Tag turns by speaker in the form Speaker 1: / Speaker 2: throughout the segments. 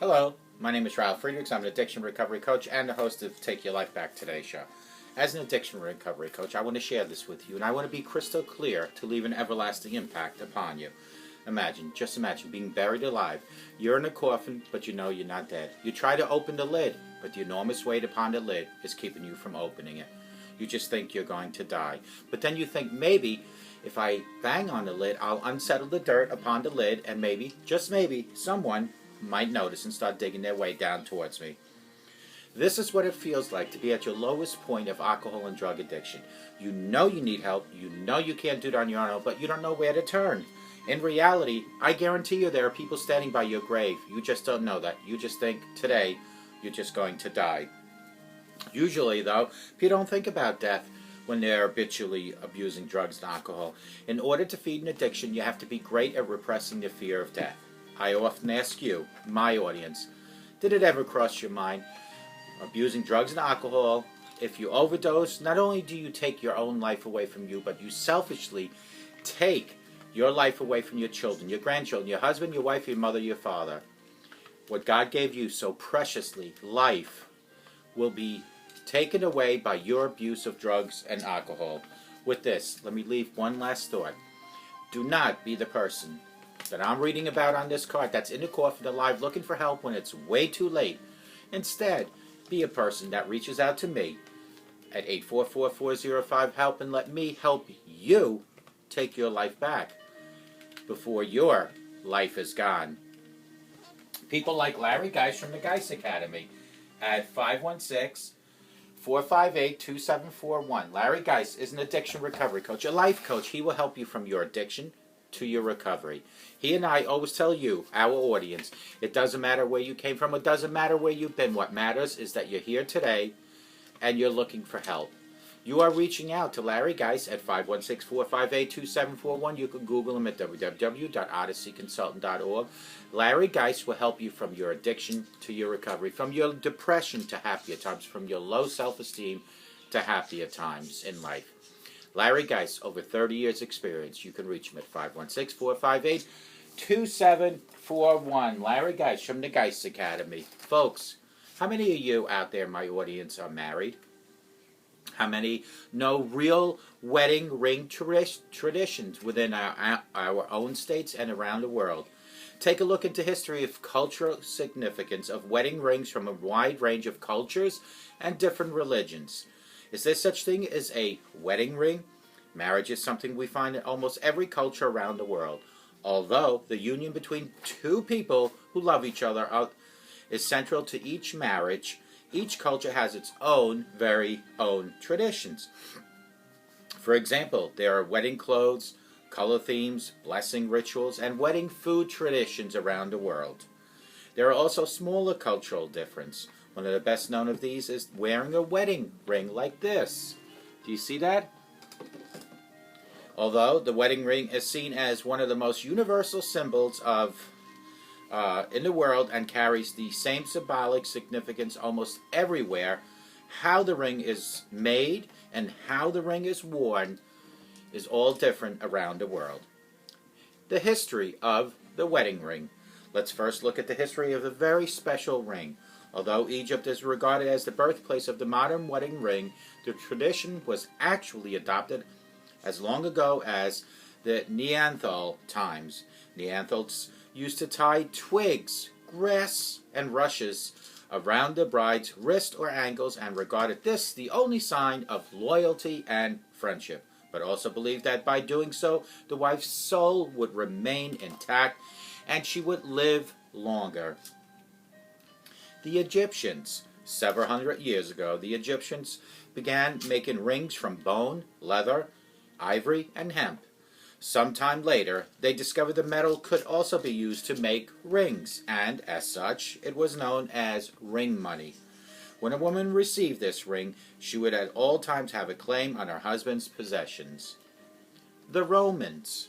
Speaker 1: Hello, my name is Ralf Friedrichs. I'm an addiction recovery coach and the host of Take Your Life Back Today show. As an addiction recovery coach, I want to share this with you, and I want to be crystal clear to leave an everlasting impact upon you. Just imagine being buried alive. You're in a coffin, but you know you're not dead. You try to open the lid, but the enormous weight upon the lid is keeping you from opening it. You just think you're going to die. But then you think, maybe, if I bang on the lid, I'll unsettle the dirt upon the lid, and maybe, just maybe, someone might notice and start digging their way down towards me. This is what it feels like to be at your lowest point of alcohol and drug addiction. You know you need help, you know you can't do it on your own, but you don't know where to turn. In reality, I guarantee you there are people standing by your grave. You just don't know that. You just think today you're just going to die. Usually, though, people don't think about death when they're habitually abusing drugs and alcohol. In order to feed an addiction, you have to be great at repressing the fear of death. I often ask you, my audience, did it ever cross your mind, abusing drugs and alcohol, if you overdose, not only do you take your own life away from you, but you selfishly take your life away from your children, your grandchildren, your husband, your wife, your mother, your father. What God gave you so preciously, life, will be taken away by your abuse of drugs and alcohol. With this, let me leave one last thought. Do not be the person that I'm reading about on this card that's in the coffin alive looking for help when it's way too late. Instead, be a person that reaches out to me at 844-405-HELP and let me help you take your life back before your life is gone. People like Larry Geis from the Geis Academy at 516-458-2741. Larry Geis is an addiction recovery coach, a life coach. He will help you from your addiction to your recovery. He and I always tell you, our audience, it doesn't matter where you came from, it doesn't matter where you've been. What matters is that you're here today and you're looking for help. You are reaching out to Larry Geis at 516-458-2741. You can Google him at www.odysseyconsultant.org. Larry Geis will help you from your addiction to your recovery, from your depression to happier times, from your low self-esteem to happier times in life. Larry Geis, over 30 years experience. You can reach him at 516-458-2741. Larry Geis from the Geis Academy. Folks, how many of you out there, my audience, are married? How many know real wedding ring traditions within our own states and around the world? Take a look into history of cultural significance of wedding rings from a wide range of cultures and different religions. Is there such thing as a wedding ring? Marriage is something we find in almost every culture around the world. Although the union between two people who love each other is central to each marriage, each culture has its own, very own traditions. For example, there are wedding clothes, color themes, blessing rituals, and wedding food traditions around the world. There are also smaller cultural differences. One of the best known of these is wearing a wedding ring like this. Do you see that? Although the wedding ring is seen as one of the most universal symbols in the world and carries the same symbolic significance almost everywhere, how the ring is made and how the ring is worn is all different around the world. The history of the wedding ring. Let's first look at the history of a very special ring. Although Egypt is regarded as the birthplace of the modern wedding ring, the tradition was actually adopted as long ago as the Neanderthal times. Neanderthals used to tie twigs, grass, and rushes around the bride's wrist or ankles and regarded this the only sign of loyalty and friendship, but also believed that by doing so, the wife's soul would remain intact and she would live longer. The Egyptians, several hundred years ago, the Egyptians began making rings from bone, leather, ivory, and hemp. Sometime later, they discovered the metal could also be used to make rings, and as such, it was known as ring money. When a woman received this ring, she would at all times have a claim on her husband's possessions. The Romans.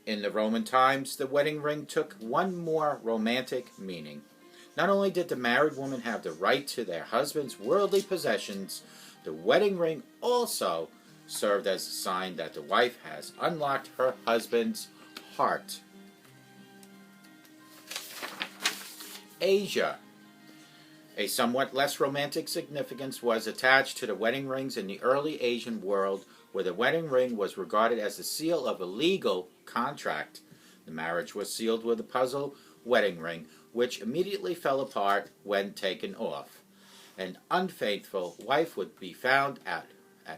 Speaker 1: In the Roman times, the wedding ring took one more romantic meaning. Not only did the married woman have the right to their husband's worldly possessions, the wedding ring also served as a sign that the wife has unlocked her husband's heart. Asia. A somewhat less romantic significance was attached to the wedding rings in the early Asian world, where the wedding ring was regarded as the seal of a legal contract. The marriage was sealed with a puzzle wedding ring, which immediately fell apart when taken off. An unfaithful wife would be found at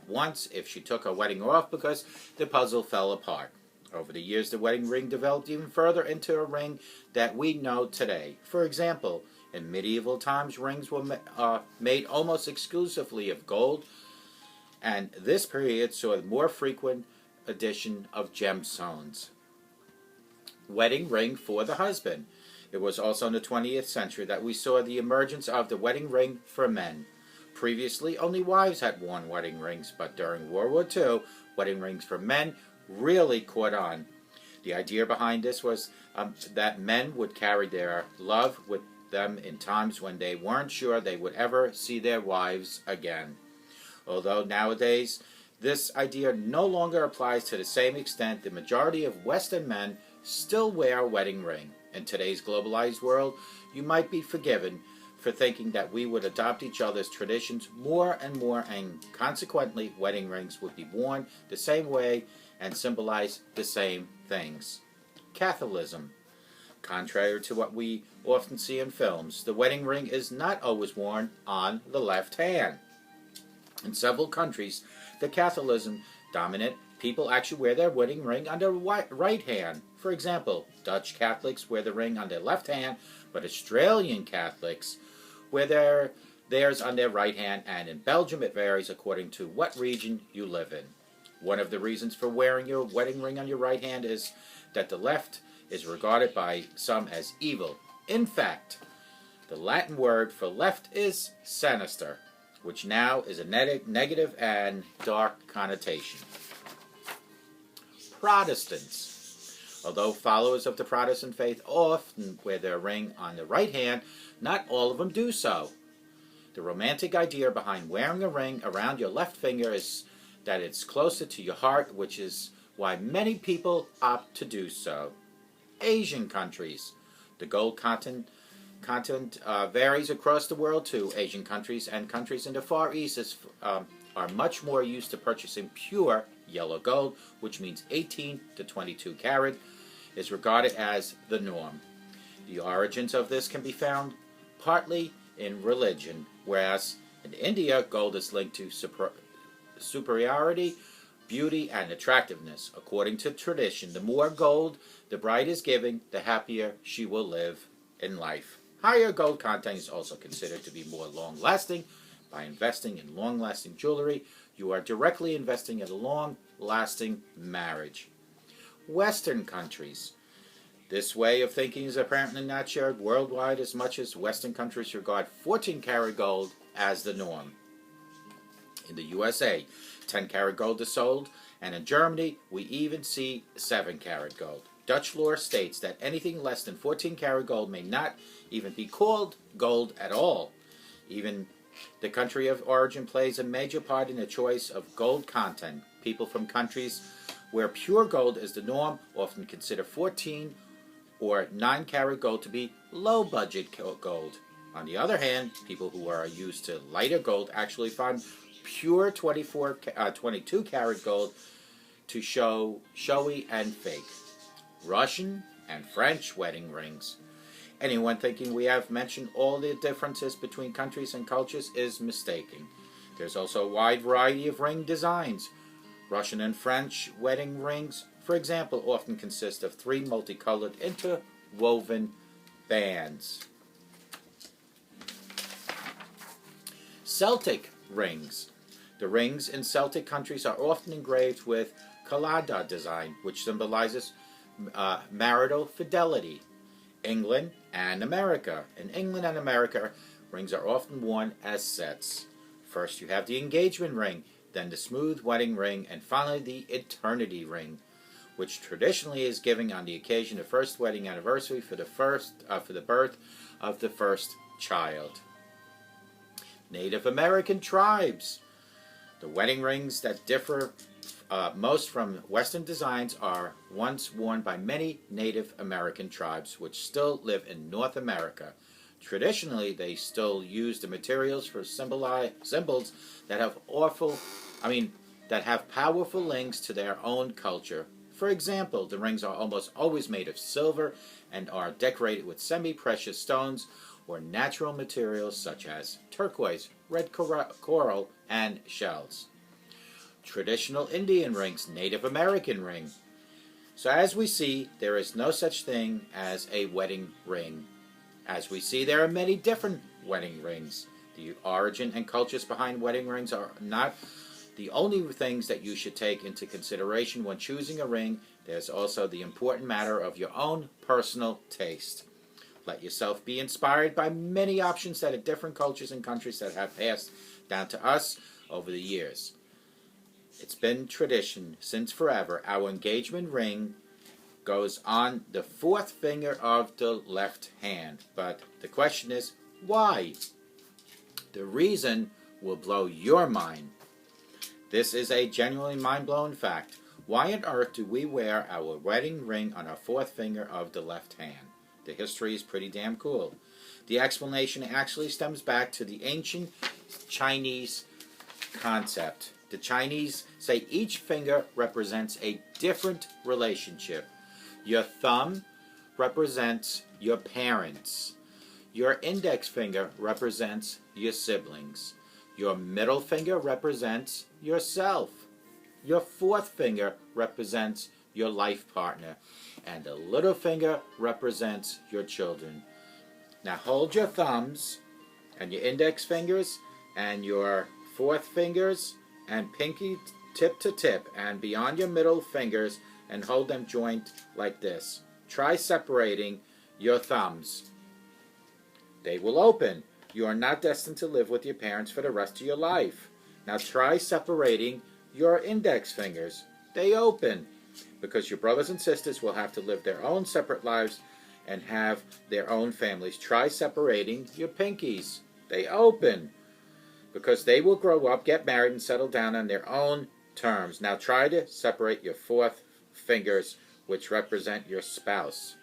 Speaker 1: once if she took her wedding off because the puzzle fell apart. Over the years, the wedding ring developed even further into a ring that we know today. For example, in medieval times, rings were made almost exclusively of gold, and this period saw a more frequent addition of gemstones. Wedding ring for the husband. It was also in the 20th century that we saw the emergence of the wedding ring for men. Previously, only wives had worn wedding rings, but during World War II, wedding rings for men really caught on. The idea behind this was that men would carry their love with them in times when they weren't sure they would ever see their wives again. Although nowadays this idea no longer applies to the same extent, the majority of Western men still wear a wedding ring. In today's globalized world, you might be forgiven for thinking that we would adopt each other's traditions more and more, and consequently wedding rings would be worn the same way and symbolize the same things. Catholicism. Contrary to what we often see in films, the wedding ring is not always worn on the left hand. In several countries, the Catholicism dominant, people actually wear their wedding ring on their right hand. For example, Dutch Catholics wear the ring on their left hand, but Australian Catholics wear theirs on their right hand, and in Belgium it varies according to what region you live in. One of the reasons for wearing your wedding ring on your right hand is that the left is regarded by some as evil. In fact, the Latin word for left is sinister, which now is a negative and dark connotation. Protestants. Although followers of the Protestant faith often wear their ring on the right hand, not all of them do so. The romantic idea behind wearing a ring around your left finger is that it's closer to your heart, which is why many people opt to do so. Asian countries. The gold content varies across the world too. Asian countries and countries in the Far East are much more used to purchasing pure yellow gold, which means 18 to 22 carat, is regarded as the norm. The origins of this can be found partly in religion, whereas in India, gold is linked to superiority, beauty, and attractiveness. According to tradition, the more gold the bride is giving, the happier she will live in life. Higher gold content is also considered to be more long-lasting. By investing in long-lasting jewelry, you are directly investing in a long-lasting marriage. Western countries. This way of thinking is apparently not shared worldwide as much as Western countries regard 14-karat gold as the norm. In the USA, 10-karat gold is sold, and in Germany, we even see 7-karat gold. Dutch law states that anything less than 14-karat gold may not even be called gold at all. Even the country of origin plays a major part in the choice of gold content. People from countries where pure gold is the norm often consider 14 or 9-karat gold to be low-budget gold. On the other hand, people who are used to lighter gold actually find pure 22-karat gold to showy and fake. Russian and French wedding rings. Anyone thinking we have mentioned all the differences between countries and cultures is mistaken. There's also a wide variety of ring designs. Russian and French wedding rings, for example, often consist of 3 multicolored interwoven bands. Celtic rings. The rings in Celtic countries are often engraved with collada design, which symbolizes marital fidelity. England and America. In England and America, rings are often worn as sets. First you have the engagement ring, then the smooth wedding ring, and finally the eternity ring, which traditionally is given on the occasion of first wedding anniversary for the birth of the first child. Native American tribes. The wedding rings that differ most from Western designs are ones worn by many Native American tribes which still live in North America. Traditionally, they still use the materials for symbols that have that have powerful links to their own culture. For example, the rings are almost always made of silver and are decorated with semi-precious stones or natural materials such as turquoise, red coral, and shells. Traditional Indian rings, Native American ring. So as we see, there is no such thing as a wedding ring. As we see, there are many different wedding rings. The origin and cultures behind wedding rings are not the only things that you should take into consideration when choosing a ring. There's also the important matter of your own personal taste. Let yourself be inspired by many options that are different cultures and countries that have passed down to us over the years. It's been tradition since forever. Our engagement ring goes on the fourth finger of the left hand. But the question is, why? The reason will blow your mind. This is a genuinely mind-blowing fact. Why on earth do we wear our wedding ring on our fourth finger of the left hand? The history is pretty damn cool. The explanation actually stems back to the ancient Chinese concept. The Chinese say each finger represents a different relationship. Your thumb represents your parents. Your index finger represents your siblings. Your middle finger represents yourself. Your fourth finger represents your life partner. And the little finger represents your children. Now hold your thumbs and your index fingers and your fourth fingers and pinky tip to tip and beyond your middle fingers and hold them joined like this. Try separating your thumbs. They will open. You are not destined to live with your parents for the rest of your life. Now try separating your index fingers. They open. Because your brothers and sisters will have to live their own separate lives and have their own families. Try separating your pinkies. They open. Because they will grow up, get married, and settle down on their own terms. Now try to separate your fourth fingers, which represent your spouse.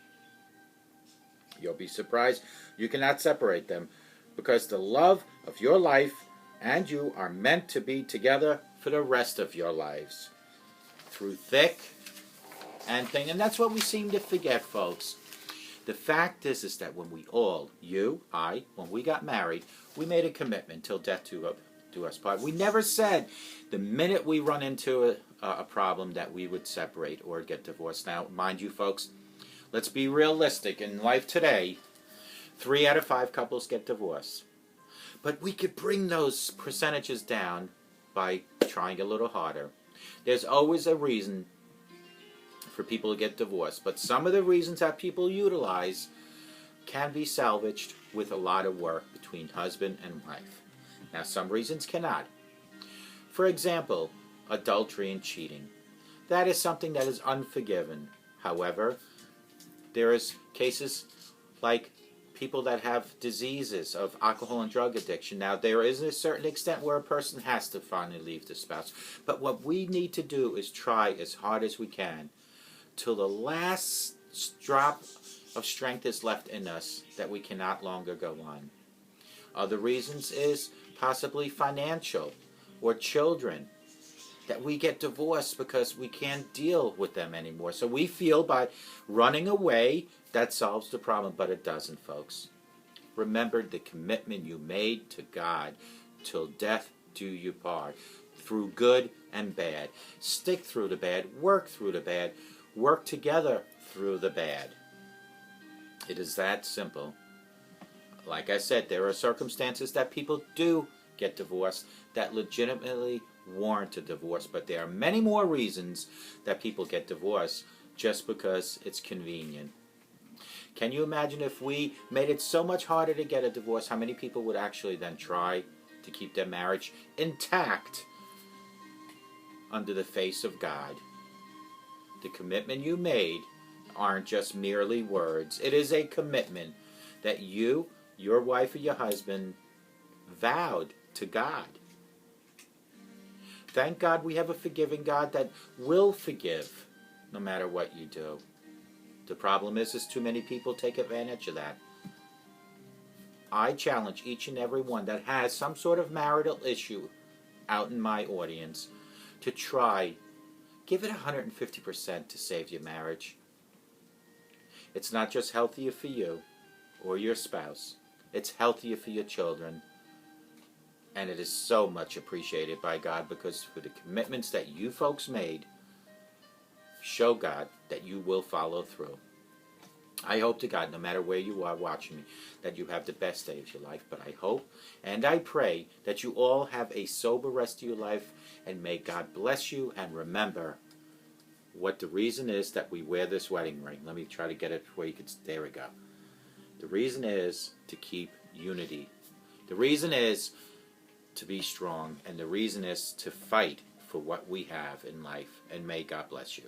Speaker 1: You'll be surprised you cannot separate them, because the love of your life and you are meant to be together for the rest of your lives. Through thick and thin. And that's what we seem to forget, folks. The fact is that when we all, you, I, when we got married, we made a commitment till death do us part. We never said the minute we run into a problem that we would separate or get divorced. Now, mind you, folks, let's be realistic. In life today, 3 out of 5 couples get divorced. But we could bring those percentages down by trying a little harder. There's always a reason for people to get divorced, but some of the reasons that people utilize can be salvaged with a lot of work between husband and wife. Now, some reasons cannot. For example, adultery and cheating. That is something that is unforgiven. However, there is cases like people that have diseases of alcohol and drug addiction. Now, there is a certain extent where a person has to finally leave the spouse. But what we need to do is try as hard as we can till the last drop of strength is left in us that we cannot longer go on. Other reasons is possibly financial or children, that we get divorced because we can't deal with them anymore. So we feel by running away that solves the problem, but it doesn't, folks. Remember the commitment you made to God. Till death do you part. Through good and bad. Stick through the bad. Work through the bad. Work together through the bad. It is that simple. Like I said, there are circumstances that people do get divorced that legitimately warrant a divorce, but there are many more reasons that people get divorced just because it's convenient. Can you imagine if we made it so much harder to get a divorce, how many people would actually then try to keep their marriage intact under the face of God? The commitment you made aren't just merely words. It is a commitment that you, your wife, or your husband vowed to God. Thank God we have a forgiving God that will forgive no matter what you do. The problem is too many people take advantage of that. I challenge each and every one that has some sort of marital issue out in my audience to try, give it 150% to save your marriage. It's not just healthier for you or your spouse. It's healthier for your children. And it is so much appreciated by God, because for the commitments that you folks made, show God that you will follow through. I hope to God, no matter where you are watching me, that you have the best day of your life. But I hope and I pray that you all have a sober rest of your life, and may God bless you. And remember what the reason is that we wear this wedding ring. Let me try to get it where you can. There we go. The reason is to keep unity. The reason is to be strong. And the reason is to fight for what we have in life. And may God bless you.